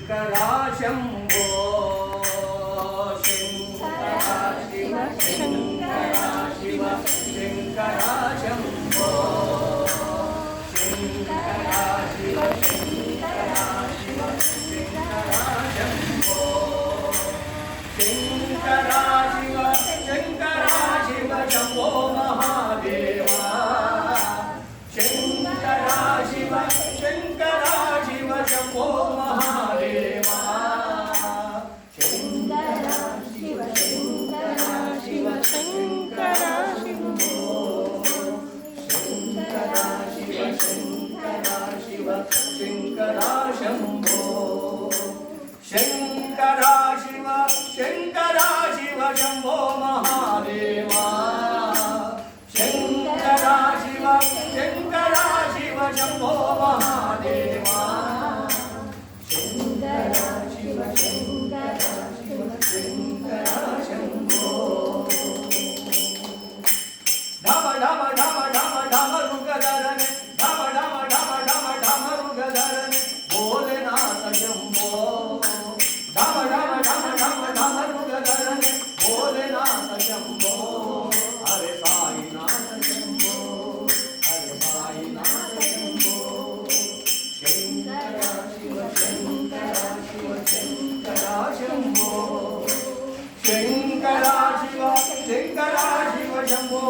शंकरा शंभो शंकरा शिव शंकरा शिव शंकरा शंभो शंकरा शिव शंकरा शिव शंकरा शंभो शंकरा शिव शंभो महादेवा शंकरा शिव शंभो महादेवा शंकरा शिव शंकरा शिव शंकरा शंभो शंकरा शिव शंकरा शिव शंकरा शंभो शंकरा शिव शंभो महादेवा शंकरा शिव शंभो महादेवा शंकरा शिव शंकरा शंभो ढम ढम ढम ढम ढम रुगधरने ढम ढम ढम ढम ढम रुगधरने भोलेनाथ शंभो ढम ढम ढम ढम ढम रुगधरने भोलेनाथ शंभो हरे साईनाथ शंभो हरे साईनाथ शंभो शंकरा शिव शंकरा शिव शंकरा शंभो शंकरा शिव शंभो